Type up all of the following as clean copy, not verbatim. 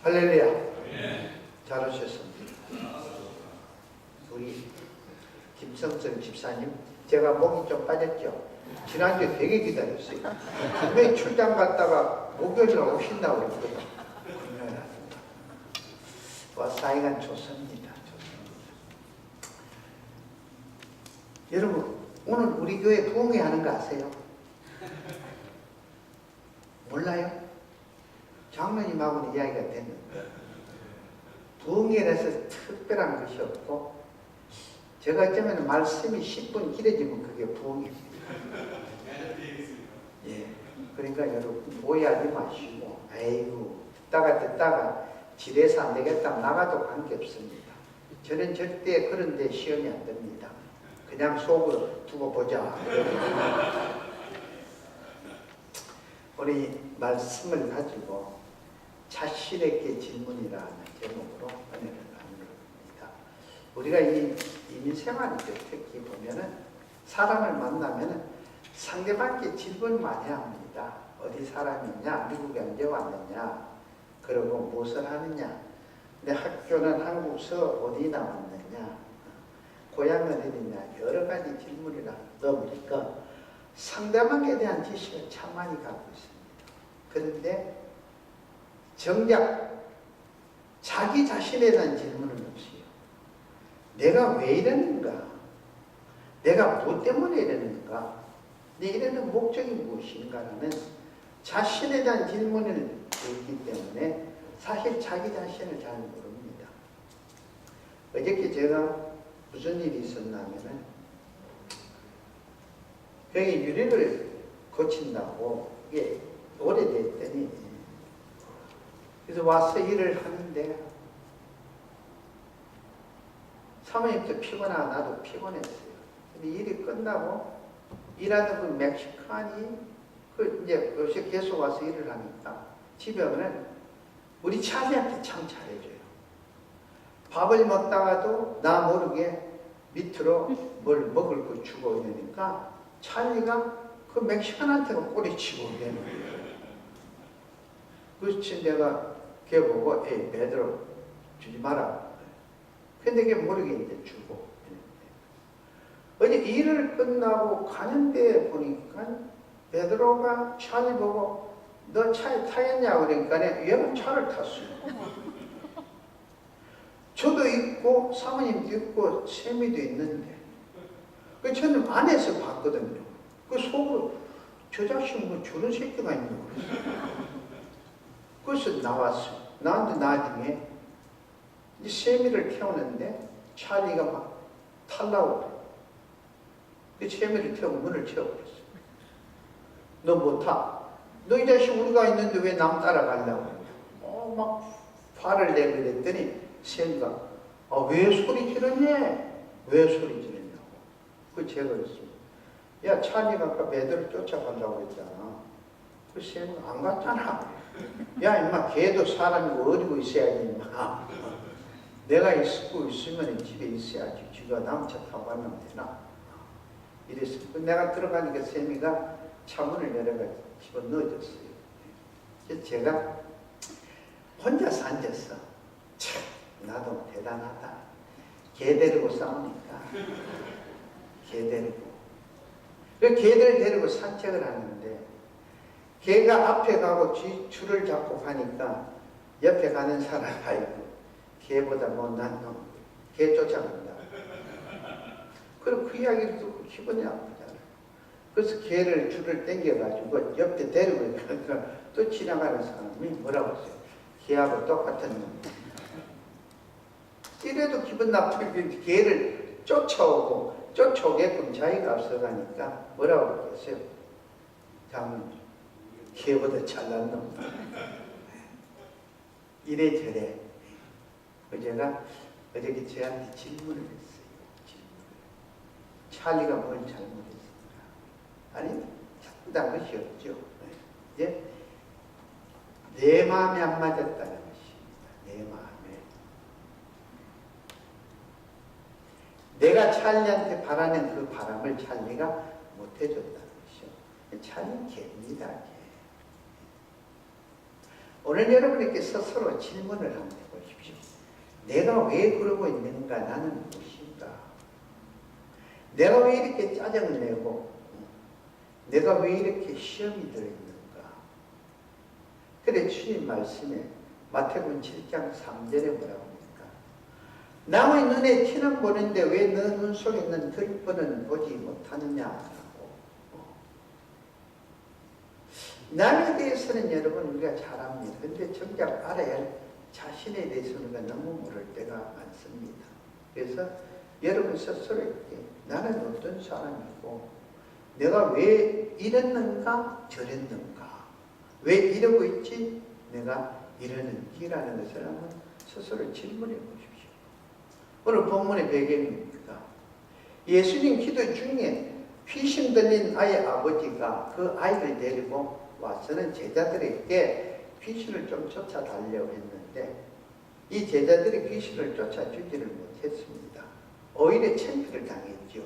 할렐루야. 잘 오셨습니다. 우리 김성선 집사님, 제가 목이 좀 빠졌죠? 지난주에 되게 기다렸어요. 분명히 출장 갔다가 목요일에 오신다고 그랬거든요. 와, 사이가 좋습니다. 여러분, 오늘 우리 교회 부흥회 하는 거 아세요? 몰라요? 장로님하고는 이야기가 됐는데 부흥회라서 특별한 것이 없고, 제가 어쩌면 말씀이 10분 길어지면 그게 부흥회입니다. 예, 그러니까 여러분 오해하지 마시고, 아이고 듣다가 지레서 안 되겠다 나가도 관계없습니다. 저는 절대 그런 데 시험이 안 됩니다. 그냥 속으로 두고 보자. 우리 말씀을 가지고 자신에게 질문이라는 제목으로 은혜를 나누는 겁니다. 우리가 이 이민생활 때 특히 보면은 사람을 만나면은 상대방께 질문을 많이 합니다. 어디 사람이냐, 미국에 언제 왔느냐, 그리고 무엇을 하느냐, 내 학교는 한국서 어디 나왔느냐, 고향은 어디냐, 여러 가지 질문을 넣으니까 상대방에 대한 지식을 참 많이 갖고 있습니다. 그런데 정작 자기 자신에 대한 질문은 없어요. 내가 왜 이러는가? 내가 무엇 때문에 이러는가? 내 이러는 목적이 무엇인가라는 자신에 대한 질문을 했기 때문에 사실 자기 자신을 잘 모릅니다. 어저께 제가 무슨 일이 있었냐면은 병이 유리를 고친다고 이게 오래됐더니 그래서 와서 일을 하는데 사모님도 피곤하고 나도 피곤했어요. 근데 일이 끝나고 일하던 그 멕시칸이 이제 요새 계속 와서 일을 하니까 집에 오면 우리 차지한테 참 잘해줘요. 밥을 먹다가도 나 모르게 밑으로 뭘 먹을 거 주고 이러니까 찰리가 그 멕시칸한테가 꼬리치고 이러는 거예요. 그래서 내가 걔 보고 에이 베드로 주지 마라. 근데 걔 모르게 이제 주고. 어제 일을 끝나고 가는데 보니까 베드로가 찰리 보고 너 차에 타겠냐고 그러니까 얘가 차를 탔어요. 저도 있고 사모님도 있고 세미도 있는데 그 저는 안에서 봤거든요. 그 속으로 저 자식 뭐 저런 새끼가 있는 거였어요. 그래서 나왔어요. 나한테 나중에 이제 세미를 태우는데 찰리가 막 타려고 그래. 그 세미를 태우고 문을 채워버렸어요. 너 못 타. 너 이 자식 우리가 있는데 왜 남 따라가려고 그래. 막 화를 내고 그랬더니 세미가 왜 소리 지르냐? 왜 소리 지르냐고. 그 제가 그랬습니다. 야, 찰리가 아까 베드로를 쫓아가려고 했잖아. 그 세미가 안 갔잖아. 야, 임마, 걔도 사람이고 어디고 있어야지, 임마. 내가 있으면 집에 있어야지. 쥐가 남차 타고 가면 되나? 이랬습니다. 내가 들어가니까 세미가 차문을 열어가 집어 넣어줬어요. 그래서 제가 혼자서 앉았어. 참, 나도 대단하다. 개 데리고 싸우니까. 개 데리고. 그 개들 데리고 산책을 하는데 개가 앞에 가고 줄을 잡고 가니까 옆에 가는 사람 아이고 개보다 못난 놈, 개 쫓아간다. 그리고 그 이야기를 듣고 기분이 아프잖아요. 그래서 개를 줄을 당겨가지고 옆에 데리고 가니까 또 지나가는 사람이 뭐라고 했어요? 개하고 똑같은 놈. 이래도 기분 나쁘게 개를 쫓아오게끔 자기가 앞서가니까 뭐라고 그랬어요? 장로님, 개보다 잘난 놈. 이래저래. 제가 어저께 저한테 질문을 했어요. 찰리가 뭘 잘못했을까? 아니, 잘못한 것이 없죠. 이제 내 마음에 안 맞았다는 것입니다. 내 마음에. 내가 찰리한테 바라는 그 바람을 찰리가 못 해줬다는 것이요. 찰리 개입니다. 오늘 여러분에게 스스로 질문을 한번 해보십시오. 내가 왜 그러고 있는가? 나는 무엇인가? 내가 왜 이렇게 짜증을 내고 내가 왜 이렇게 시험이 들어있는가? 그래 주님 말씀에 마태복음 7장 3절에 뭐라고 합니까? 남의 눈에 티는 보는데 왜 너 눈 속에 있는 들보는 보지 못하느냐라고. 남에 대해서는 여러분 우리가 잘 압니다. 근데 정작 알아야 할 자신에 대해서는 우리가 너무 모를 때가 많습니다. 그래서 여러분 스스로에게 나는 어떤 사람이고 내가 왜 이랬는가 저랬는가 왜 이러고 있지 내가 이러는지라는 것을 한번 스스로 질문해 보십시오. 오늘 본문의 배경입니다. 예수님 기도 중에 귀신 들린 아이의 아버지가 그 아이를 데리고 와서는 제자들에게 귀신을 좀 쫓아달려고 했는데 이 제자들이 귀신을 쫓아주지를 못했습니다. 오히려 창피를 당했죠.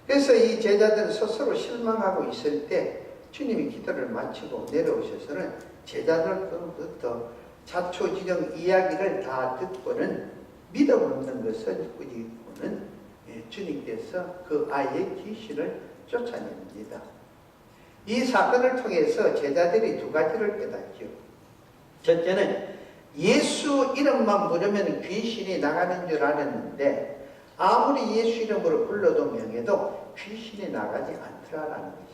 그래서 이 제자들은 스스로 실망하고 있을 때 주님이 기도를 마치고 내려오셔서는 제자들로부터 자초지정 이야기를 다 듣고는 믿음 없는 것을 꾸짖고는 주님께서 그 아이의 귀신을 쫓아냅니다. 이 사건을 통해서 제자들이 두 가지를 깨닫죠. 첫째는 예수 이름만 부르면 귀신이 나가는 줄 알았는데 아무리 예수 이름으로 불러도 명해도 귀신이 나가지 않더라라는 것입니다.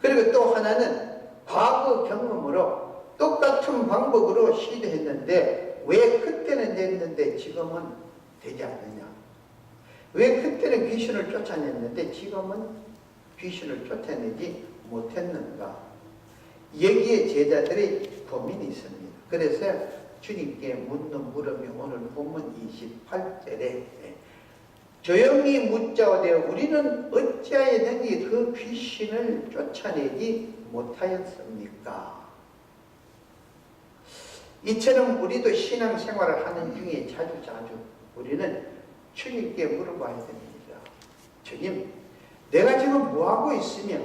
그리고 또 하나는 과거 경험으로 똑같은 방법으로 시도했는데 왜 그때는 됐는데 지금은 되지 않느냐? 왜 그때는 귀신을 쫓아냈는데 지금은 귀신을 쫓아내지 못했는가? 여기에 제자들의 고민이 있습니다. 그래서 주님께 묻는 물음이 오늘 본문 28절에 조용히 묻자오되 우리는 어찌하여 너희 그 귀신을 쫓아내지 못하였습니까? 이처럼 우리도 신앙생활을 하는 중에 자주 우리는 주님께 물어봐야 됩니다. 주님, 내가 지금 뭐하고 있으며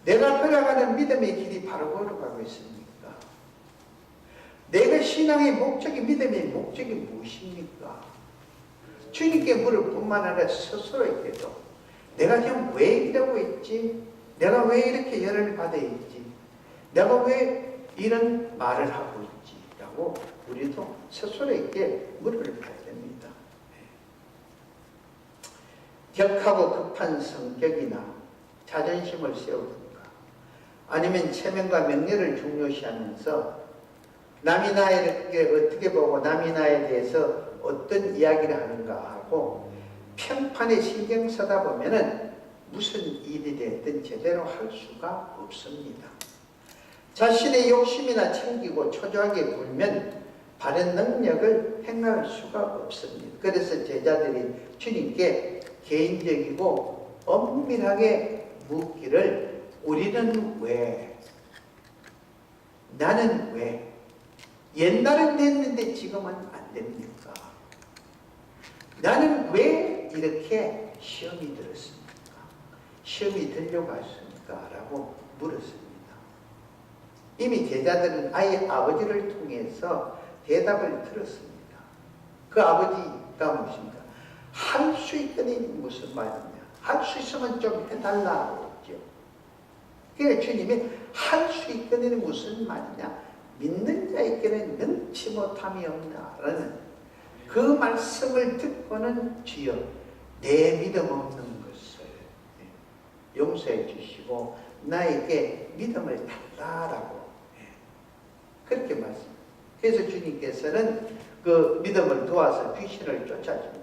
내가 걸어가는 믿음의 길이 바로 걸어가고 있습니까? 내가 신앙의 목적이 믿음의 목적이 무엇입니까? 주님께 물을 뿐만 아니라 스스로에게도 내가 지금 왜 이러고 있지? 내가 왜 이렇게 열을 받아 있지? 내가 왜 이런 말을 하고 있지? 라고 우리도 스스로에게 물을 봐야 됩니다. 격하고 급한 성격이나 자존심을 세우든가 아니면 체면과 명예를 중요시하면서 남이 나에게 어떻게 보고 남이 나에 대해서 어떤 이야기를 하는가 하고 평판에 신경 쓰다 보면은 무슨 일이 됐든 제대로 할 수가 없습니다. 자신의 욕심이나 챙기고 초조하게 굴면 바른 능력을 행할 수가 없습니다. 그래서 제자들이 주님께 개인적이고 엄밀하게 묻기를 우리는 왜? 나는 왜? 옛날엔 됐는데 지금은 안 됩니까? 나는 왜 이렇게 시험이 들었습니까? 시험이 들려고 했습니까? 라고 물었습니다. 이미 제자들은 아이의 아버지를 통해서 대답을 들었습니다. 그 아버지가 무엇입니까? 할 수 있더니 무슨 말이냐? 할 수 있으면 좀 해달라고 했죠. 그러니까 주님이 할 수 있더니 무슨 말이냐? 믿는 자에게는 능치 못함이 없나라는 그 말씀을 듣고는 주여 내 믿음 없는 것을 용서해 주시고 나에게 믿음을 달라라고 그렇게 말씀. 그래서 주님께서는 그 믿음을 도와서 귀신을 쫓아줍니다.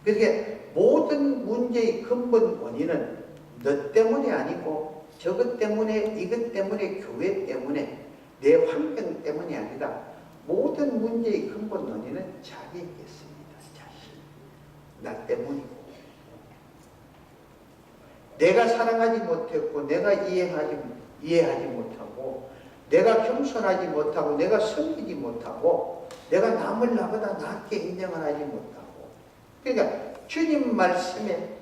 그렇게 모든 문제의 근본 원인은 너 때문이 아니고 저것 때문에 이것 때문에 교회 때문에 내 환경 때문이 아니라 모든 문제의 근본 원인은 자기에게 있습니다. 자신. 나 때문이고. 내가 사랑하지 못했고 내가 이해하지 못하고 내가 겸손하지 못하고 내가 섬기지 못하고 내가 남을 나보다 낫게 인정을 하지 못하고 그러니까 주님 말씀에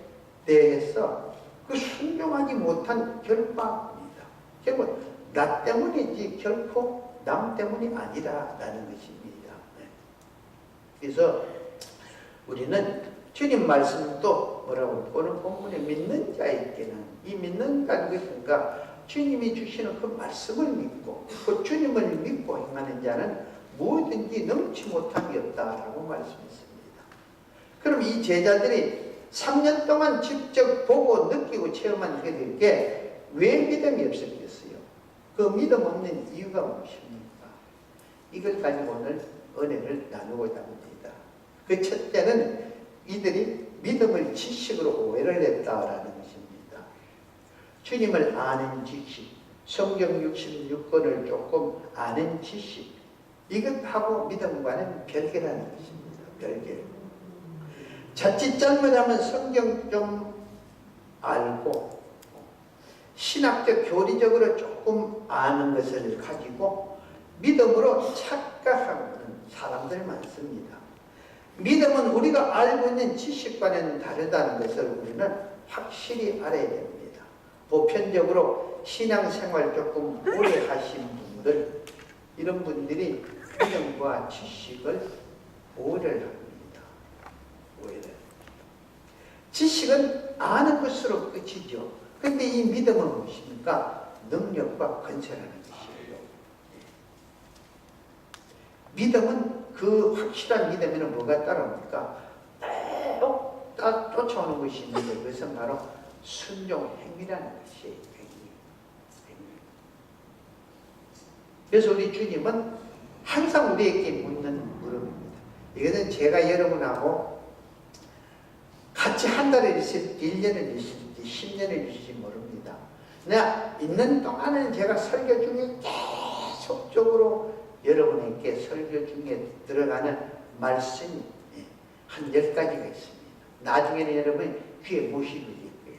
대해서 그 순종하지 못한 결과입니다. 결국 나 때문이지 결코 남 때문이 아니라라는 것입니다. 네. 그래서 우리는 주님 말씀도 뭐라고 오늘 본문에 믿는 자에게는 이 믿는다는 것인가 주님이 주시는 그 말씀을 믿고 그 주님을 믿고 행하는 자는 뭐든지 넘지 못함이 없다라고 말씀했습니다. 그럼 이 제자들이 3년 동안 직접 보고 느끼고 체험한 그들에게 왜 믿음이 없었겠어요? 그 믿음 없는 이유가 무엇입니까? 이걸 가지고 오늘 은혜를 나누고자 합니다. 그 첫째는 이들이 믿음을 지식으로 오해를 했다라는 것입니다. 주님을 아는 지식, 성경 66권을 조금 아는 지식, 이것하고 믿음과는 별개라는 것입니다. 별개. 자칫 잘못하면 성경 좀 알고 신학적 교리적으로 조금 아는 것을 가지고 믿음으로 착각하는 사람들 많습니다. 믿음은 우리가 알고 있는 지식과는 다르다는 것을 우리는 확실히 알아야 됩니다. 보편적으로 신앙생활 조금 오래 하신 분들, 이런 분들이 믿음과 지식을 오해를 합니다. 오해를. 지식은 아는 것으로 끝이죠. 그런데 이 믿음은 무엇입니까? 능력과 건설하는 것이에요. 믿음은 그 확실한 믿음에는 뭐가 따라옵니까? 쭉 쫓아오는 것이 있는데 그것은 바로 순종 행위라는 것이에요. 행위. 그래서 우리 주님은 항상 우리에게 묻는 물음입니다. 이것은 제가 여러분하고 같이 한 달을 있을지 1년을 있을지 10년을 있을지 모릅니다. 내가 있는 동안은 제가 설교 중에 계속적으로 여러분에게 설교 중에 들어가는 말씀이 한 10가지가 있습니다. 나중에는 여러분 귀에 모시게 될 거예요.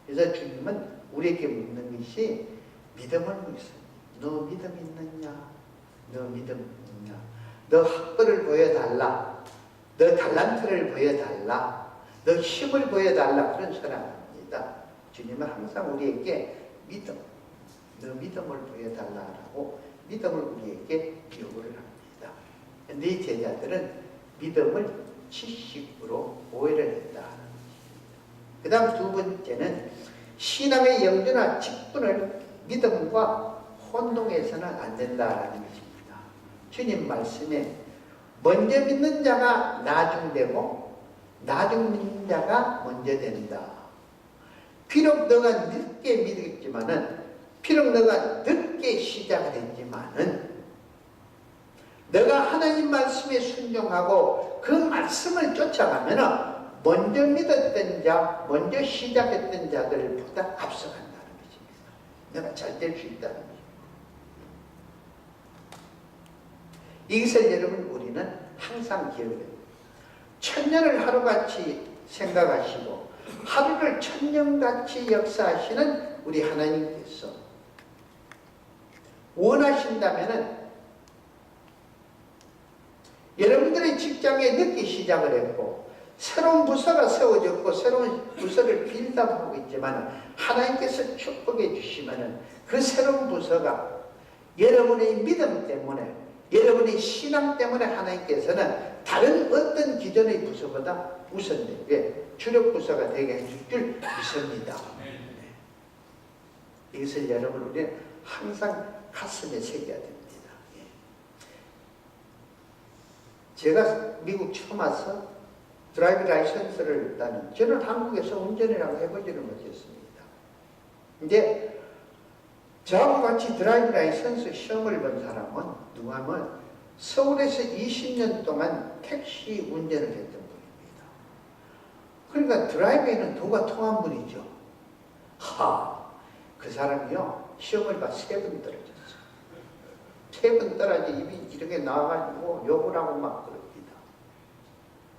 그래서 주님은 우리에게 묻는 것이 믿음을 묻습니다. 너 믿음 있느냐? 너 믿음 있느냐? 너 학벌을 보여달라. 너 달란트를 보여달라. 너 힘을 보여달라. 그런 사람입니다. 주님은 항상 우리에게 믿음, 너 믿음을 보여달라고 믿음을 우리에게 요구를 합니다. 그런데 이 제자들은 믿음을 지식으로 오해를 했다. 그 다음 두 번째는 신앙의 영주나 직분을 믿음과 혼동해서는 안 된다라는 것입니다. 주님 말씀에 먼저 믿는 자가 나중되고 나중 믿는 자가 먼저 된다. 비록 너가 늦게 믿었지만은 비록 너가 늦게 시작을 했지만은 너가 하나님 말씀에 순종하고 그 말씀을 쫓아가면은 먼저 믿었던 자, 먼저 시작했던 자들보다 앞서간다는 것입니다. 내가 잘 될 수 있다는 것입니다. 이것을 여러분 우리는 항상 기억해야 됩니다. 천년을 하루같이 생각하시고 하루를 천년같이 역사하시는 우리 하나님께서 원하신다면은 여러분들의 직장에 늦게 시작을 했고 새로운 부서가 세워졌고 새로운 부서를 빌드업하고 있지만 하나님께서 축복해 주시면은 그 새로운 부서가 여러분의 믿음 때문에 여러분의 신앙 때문에 하나님께서는 다른 어떤 기존의 부서보다 우선되게 주력 부서가 되게 해줄 줄 믿습니다. 이것을 여러분 우리는 항상 가슴에 새겨야 됩니다. 제가 미국 처음 와서 드라이브 라이선스를 따는, 저는 한국에서 운전이라고 해보지를 못했습니다. 근데 저하고 같이 드라이브 라이선스 시험을 본 사람은 누가면 서울에서 20년 동안 택시 운전을 했던 분입니다. 그러니까 드라이브에는 도가 통한 분이죠. 그 사람이요 시험을 봐 3번 떨어졌어요. 3번 떨어져 입이 이렇게 나와가지고 욕을 하고 막 그럽니다.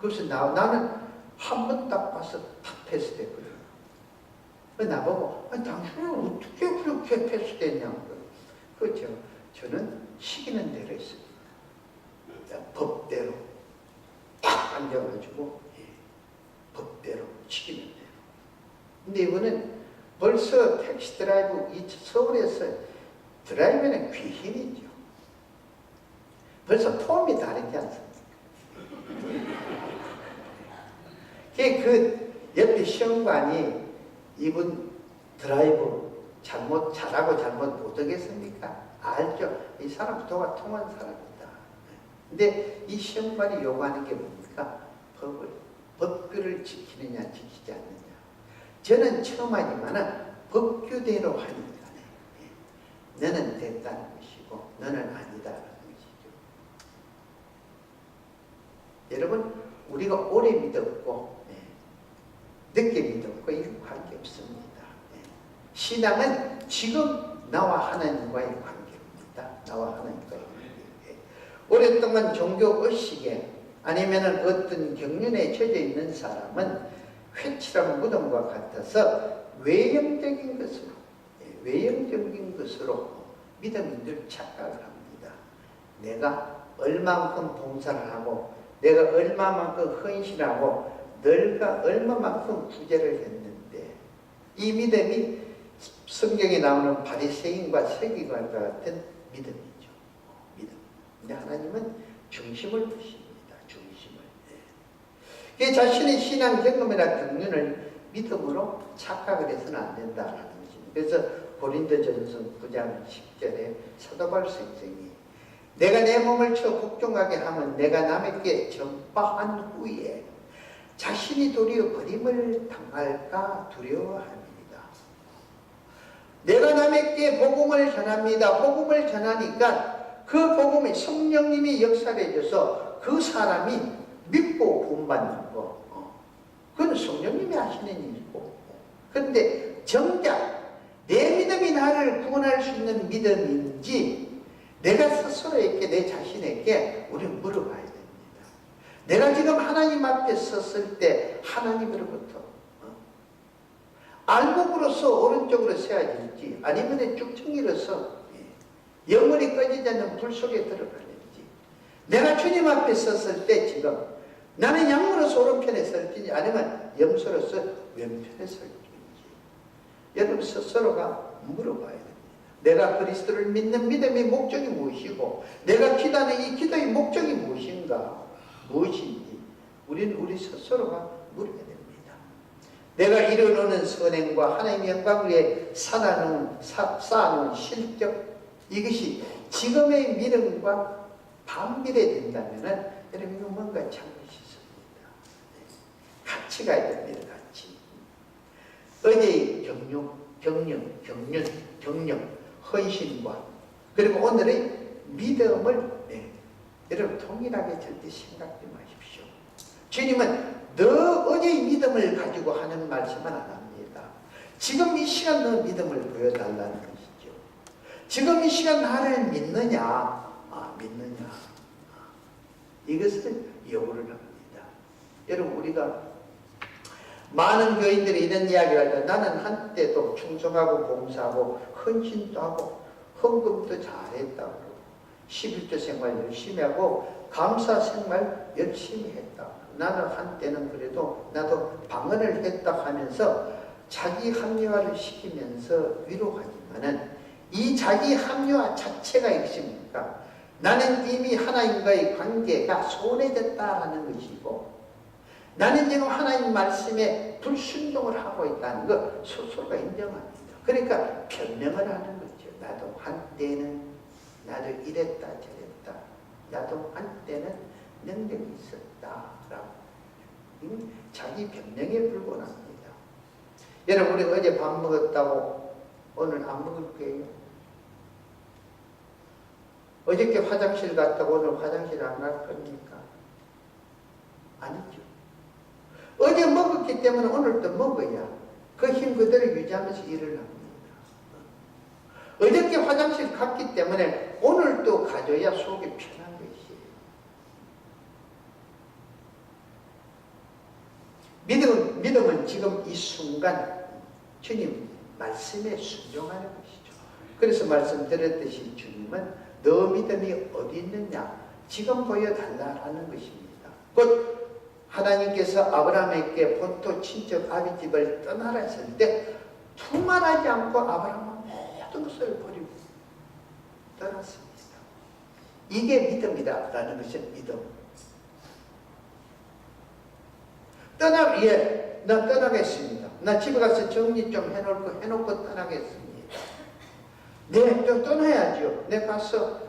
그래서 나는 한 번 딱 봐서 다 패스됐거든요. 나보고 당신은 어떻게 그렇게 패스됐냐고. 그렇죠. 저는 시키는 대로 했습니다. 법대로 딱 앉아가지고 법대로 시키는 대로. 근데 이번엔 벌써 택시 드라이브 서울에서 드라이브는 귀신이죠. 벌써 폼이 다르지 않습니까? 그 옆에 시험관이 이분 드라이브 잘하고 잘못 못하겠습니까? 알죠? 이 사람 도가 통한 사람이다. 근데 이 시험관이 요구하는 게 뭡니까? 법규를 지키느냐 지키지 않느냐. 저는 처음 하지만 법규대로 하니까 너는 됐다는 것이고 너는 아니다라는 것이죠. 여러분 우리가 오래 믿었고 늦게 믿었고 이건 관계없습니다. 신앙은 지금 나와 하나님과의 관계입니다. 나와 하나님과의 관계. 오랫동안 종교 의식에 아니면 어떤 경륜에 처져 있는 사람은 회칠한 무덤과 같아서 외형적인 것으로 믿음인들 착각을 합니다. 내가 얼마만큼 봉사를 하고 내가 얼마만큼 헌신하고 너가 얼마만큼 구제를 했는데 이 믿음이 성경에 나오는 바리새인과 서기관과 같은 믿음이죠. 믿음. 근데 하나님은 중심을 보십니다. 중심을. 그 자신의 신앙 경험이나 경륜을 믿음으로 착각을 해서는 안 된다라는 것입니다. 그래서 고린도전서 9장 10절에 사도 바울 선생이 내가 내 몸을 쳐 복종하게 하면 내가 남에게 전파한 후에 자신이 도리어 버림을 당할까 두려워합니다. 내가 남에게 복음을 전합니다. 복음을 전하니까 그 복음이 성령님이 역사해줘서 그 사람이 믿고 구원받는 거. 그건 성령님이 하시는 일이고. 그런데 정작 내 믿음이 나를 구원할 수 있는 믿음인지 내가 스스로에게 내 자신에게 우리는 물어봐야 됩니다. 내가 지금 하나님 앞에 섰을 때 하나님으로부터 알곡으로서 오른쪽으로 세워질지 아니면 쭉청이로서 영원히 꺼지지 않는 불 속에 들어가는지 내가 주님 앞에 섰을 때 지금 나는 양으로서 오른편에 설지 아니면 염소로서 왼편에 설지 여러분 스스로가 물어봐야 됩니다. 내가 그리스도를 믿는 믿음의 목적이 무엇이고 내가 기도하는 이 기도의 목적이 무엇인지 우리는 우리 스스로가 물어야 됩니다. 내가 이루어놓은 선행과 하나님의 영광을 위해 쌓아놓은 실적 이것이 지금의 믿음과 반비례된다면 여러분 이거 뭔가 잘못이 있습니다. 같이 가야 됩니다. 같이. 어제의 경륜, 헌신과 그리고 오늘의 믿음을 여러분 동일하게 절대 생각지 마십시오. 주님은 너 어제의 믿음을 가지고 하는 말씀은 안 합니다. 지금 이 시간 너 믿음을 보여달라는 것이죠. 지금 이 시간 나를 믿느냐? 믿느냐? 이것을 요구를 합니다. 여러분 우리가 많은 교인들이 이런 이야기를 할 때 나는 한때도 충성하고 봉사하고 헌신도 하고 헌금도 잘했다고 그러고 11조 생활 열심히 하고 감사 생활 열심히 했다. 나는 한때는 그래도 나도 방언을 했다 하면서 자기 합리화를 시키면서 위로하지만은 이 자기 합리화 자체가 있습니까? 나는 이미 하나님과의 관계가 소원해졌다라는 것이고 나는 지금 하나님 말씀에 불순종을 하고 있다는 거 스스로가 인정합니다. 그러니까 변명을 하는 거죠. 나도 한때는 나도 이랬다 저랬다. 나도 한때는 능력이 있었다라고. 자기 변명에 불과합니다. 여러분 우리 어제 밥 먹었다고 오늘 안 먹을 거예요? 어저께 화장실 갔다고 오늘 화장실 안 갈 겁니까? 아니죠. 어제 먹었기 때문에 오늘도 먹어야 그 힘 그대로 유지하면서 일을 합니다. 어저께 화장실 갔기 때문에 오늘도 가져야 속이 편한 것이에요. 믿음은 지금 이 순간 주님 말씀에 순종하는 것이죠. 그래서 말씀드렸듯이 주님은 너 믿음이 어디 있느냐 지금 보여달라는 것입니다. 곧 하나님께서 아브라함에게 본토 친척 아비 집을 떠나라 했을 때 두말하지 않고 아브라함은 모든 것을 버리고 떠났습니다. 이게 믿음이다라는 것은 믿음. 나 떠나겠습니다. 나 집에 가서 정리 좀 해놓고 떠나겠습니다. 네, 또 떠나야죠. 내가 가서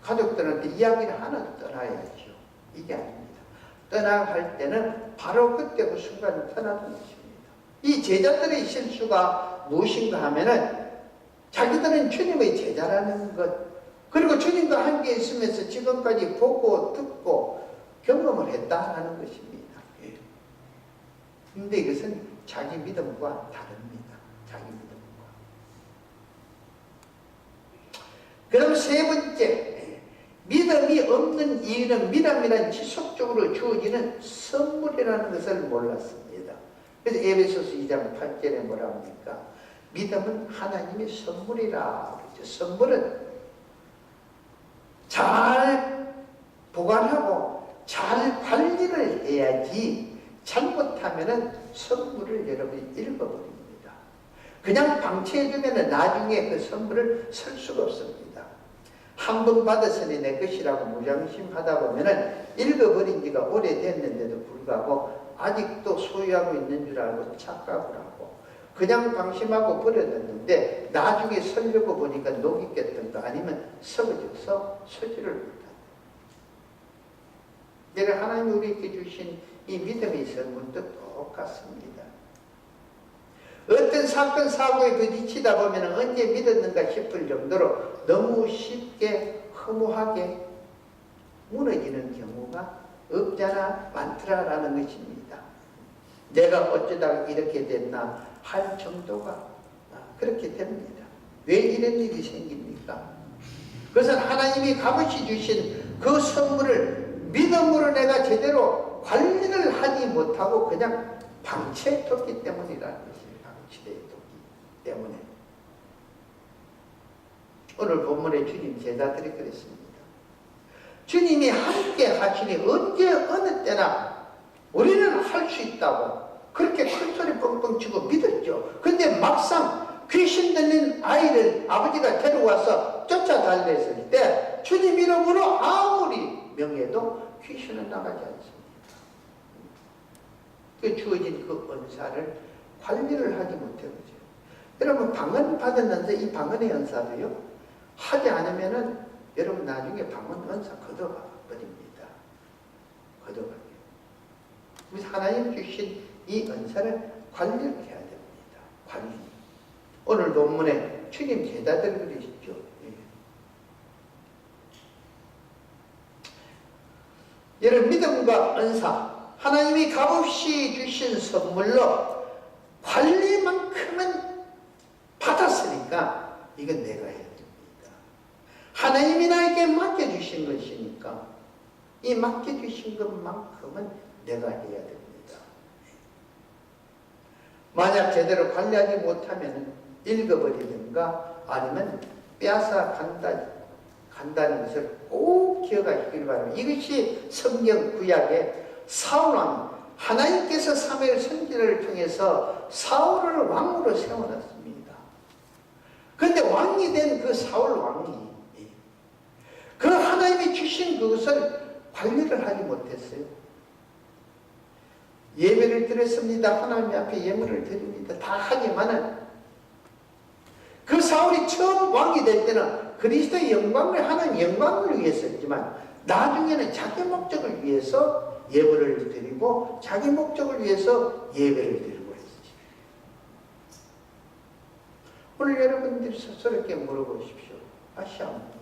가족들한테 이야기를 하나 떠나야죠. 이게 아닙니다. 떠나갈 때는 바로 그때 그 순간을 떠나는 것입니다. 이 제자들의 실수가 무엇인가 하면은 자기들은 주님의 제자라는 것, 그리고 주님과 함께 있으면서 지금까지 보고 듣고 경험을 했다는 것입니다. 그런데 이것은 자기 믿음과 다릅니다. 자기 믿음과. 그럼 세 번째, 믿음이 없는 이유는 믿음이란 지속적으로 주어지는 선물이라는 것을 몰랐습니다. 그래서 에베소서 2장 8절에 뭐라 합니까? 믿음은 하나님의 선물이라 그러죠. 선물은 잘 보관하고 잘 관리를 해야지 잘못하면은 선물을 여러분이 잃어버립니다. 그냥 방치해두면 나중에 그 선물을 쓸 수가 없습니다. 한 번 받았으니 내 것이라고 무장심하다 보면은 읽어버린 지가 오래됐는데도 불구하고 아직도 소유하고 있는 줄 알고 착각을 하고 그냥 방심하고 버려뒀는데 나중에 쓰려고 보니까 녹이 꼈던가 아니면 썩어져서 쓰지를 못한다. 내가 하나님이 우리에게 주신 이 믿음의 선물도 똑같습니다. 어떤 사건 사고에 부딪히다 보면 언제 믿었는가 싶을 정도로 너무 쉽게 허무하게 무너지는 경우가 없잖아 많더라라는 것입니다. 내가 어쩌다가 이렇게 됐나 할 정도가 그렇게 됩니다. 왜 이런 일이 생깁니까? 그것은 하나님이 값없이 주신 그 선물을 믿음으로 내가 제대로 관리를 하지 못하고 그냥 방치해뒀기 때문이라는 것입니다. 방치해뒀기 때문에. 오늘 본문에 주님 제자들이 그랬습니다. 주님이 함께 하시니 언제 어느 때나 우리는 할 수 있다고 그렇게 큰 소리 뻥뻥 치고 믿었죠. 근데 막상 귀신 들린 아이를 아버지가 데려와서 쫓아달랬을 때 주님 이름으로 아무리 명해도 귀신은 나가지 않습니다. 그 주어진 그 은사를 관리를 하지 못해보죠. 여러분 방언 받았는데 이 방언의 은사도요 하지 않으면은 여러분 나중에 방언 은사 걷어가 버립니다. 걷어가요. 그래서 하나님 주신 이 은사를 관리를 해야 됩니다. 관리. 오늘 본문에 주님 제자들 그러시죠. 여러분 믿음과 은사 하나님이 값없이 주신 선물로 관리만큼은 받았으니까 이건 내가 해야 됩니다. 하나님이 나에게 맡겨주신 것이니까 이 맡겨주신 것만큼은 내가 해야 됩니다. 만약 제대로 관리하지 못하면 읽어버리든가 아니면 빼앗아 간다는 것을 꼭 기억하시길 바랍니다. 이것이 성경 구약의 사울왕, 하나님께서 사무엘 선지자를 통해서 사울을 왕으로 세워놨습니다. 그런데 왕이 된 그 사울 왕이 그 하나님이 주신 그것을 관리를 하지 못했어요. 예배를 드렸습니다. 하나님 앞에 예물을 드립니다. 다 하지만은 그 사울이 처음 왕이 될 때는 그리스도의 영광을 하나님 영광을 위해서 했지만 나중에는 자기 목적을 위해서 예물을 드리고 자기 목적을 위해서 예배를 드리고 했지. 오늘 여러분들이 스스로에게 물어보십시오. 다시 한번.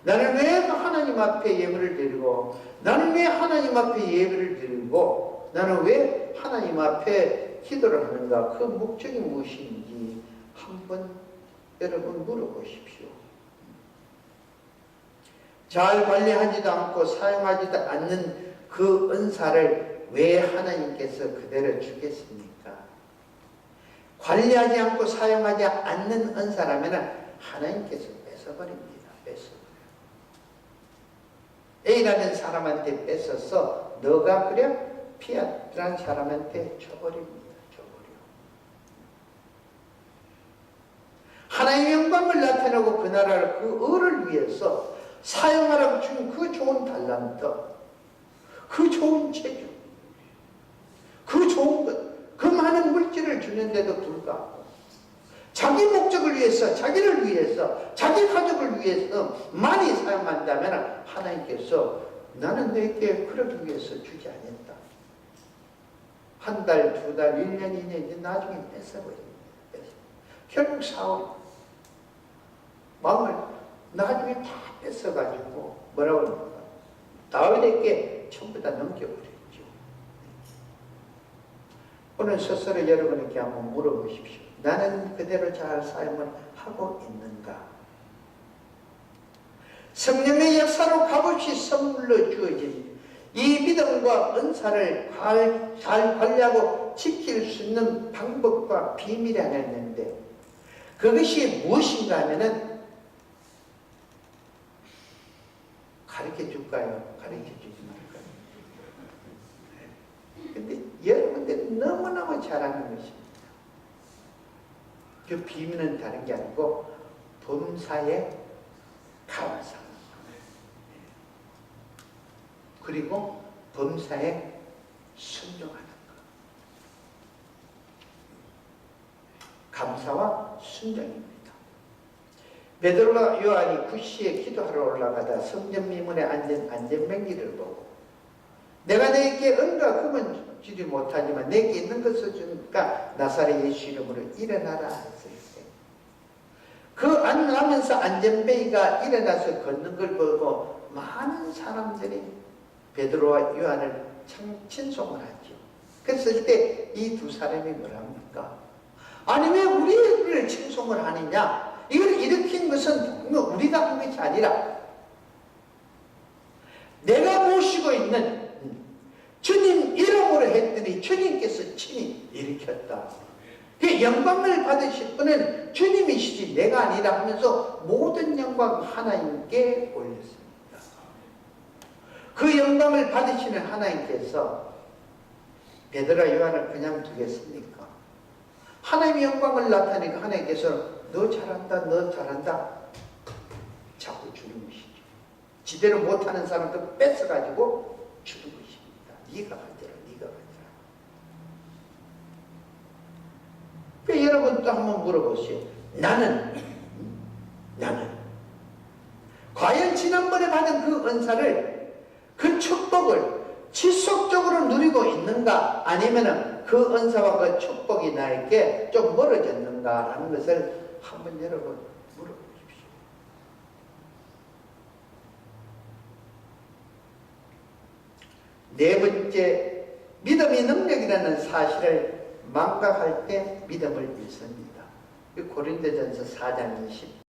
나는 왜 하나님 앞에 예물을 드리고 나는 왜 하나님 앞에 예배를 드리고 나는 왜 하나님 앞에 기도를 하는가? 그 목적이 무엇인지 한번 여러분 물어보십시오. 잘 관리하지도 않고 사용하지도 않는 그 은사를 왜 하나님께서 그대로 주겠습니까? 관리하지 않고 사용하지 않는 은사라면 하나님께서 뺏어버립니다. 뺏어버려요. A라는 사람한테 뺏어서 너가 그래? B라는 사람한테 줘버립니다. 줘버려. 하나님의 영광을 나타내고 그 나라를 그 을을 위해서 사용하라고 준 그 좋은 달란트, 그 좋은 재주, 그 좋은 것, 그 많은 물질을 주는데도 불구하고 자기 목적을 위해서, 자기를 위해서, 자기 가족을 위해서 많이 사용한다면 하나님께서 나는 너에게 그러기 위해서 주지 않았다. 한 달, 두 달, 1년, 2년 이제 나중에 뺏어버립니다. 결국 사울이 마음을 나중에 다 뺏어가지고 뭐라고 합니까? 다윗에게 전부 다 넘겨버렸죠. 오늘 스스로 여러분에게 한번 물어보십시오. 나는 그대로 잘 삶을 하고 있는가? 성령의 역사로 값없이 선물로 주어진 이 믿음과 은사를 잘 관리하고 지킬 수 있는 방법과 비밀이 하나 있는데, 그것이 무엇인가 하면은 가르쳐 줄까요? 가르쳐 주지 말까요? 근데 여러분들이 너무너무 잘하는 것입니다. 그 비밀은 다른 게 아니고 범사에 감사, 그리고 범사에 순종하는 것. 감사와 순종입니다. 베드로와 요한이 구시에 기도하러 올라가다 성전 미문에 앉은 안전병기를 보고 내가 너에게 은과 금은 주지 못하지만 내게 있는 것을 주니까 나사렛 예수 이름으로 일어나라 했어요. 그 안나면서 안전뱅이가 일어나서 걷는 걸 보고 많은 사람들이 베드로와 요한을 친송을 하죠. 그랬을 때 이 두 사람이 뭐랍니까? 아니 왜 우리를 칭송을 하느냐? 이걸 일으킨 것은 우리가 한 것이 아니라 내가 모시고 있는 주님 이름으로 했더니 주님께서 친히 일으켰다. 그 영광을 받으실 분은 주님이시지 내가 아니라 하면서 모든 영광 하나님께 올렸습니다. 그 영광을 받으시는 하나님께서 베드로와 요한을 그냥 두겠습니까? 하나님의 영광을 나타내니까 하나님께서 너 잘한다, 너 잘한다 자꾸 주는 것이죠. 지대로 못하는 사람도 뺏어가지고 주는 것입니다. 네가 가져라, 네가 가져라. 그 여러분 또 한번 물어보세요. 나는 과연 지난번에 받은 그 은사를, 그 축복을 지속적으로 누리고 있는가? 아니면 그 은사와 그 축복이 나에게 좀 멀어졌는가? 라는 것을 한번 여러분 물어보십시오. 네 번째, 믿음이 능력이라는 사실을 망각할 때 믿음을 잃습니다. 고린도전서 4장 20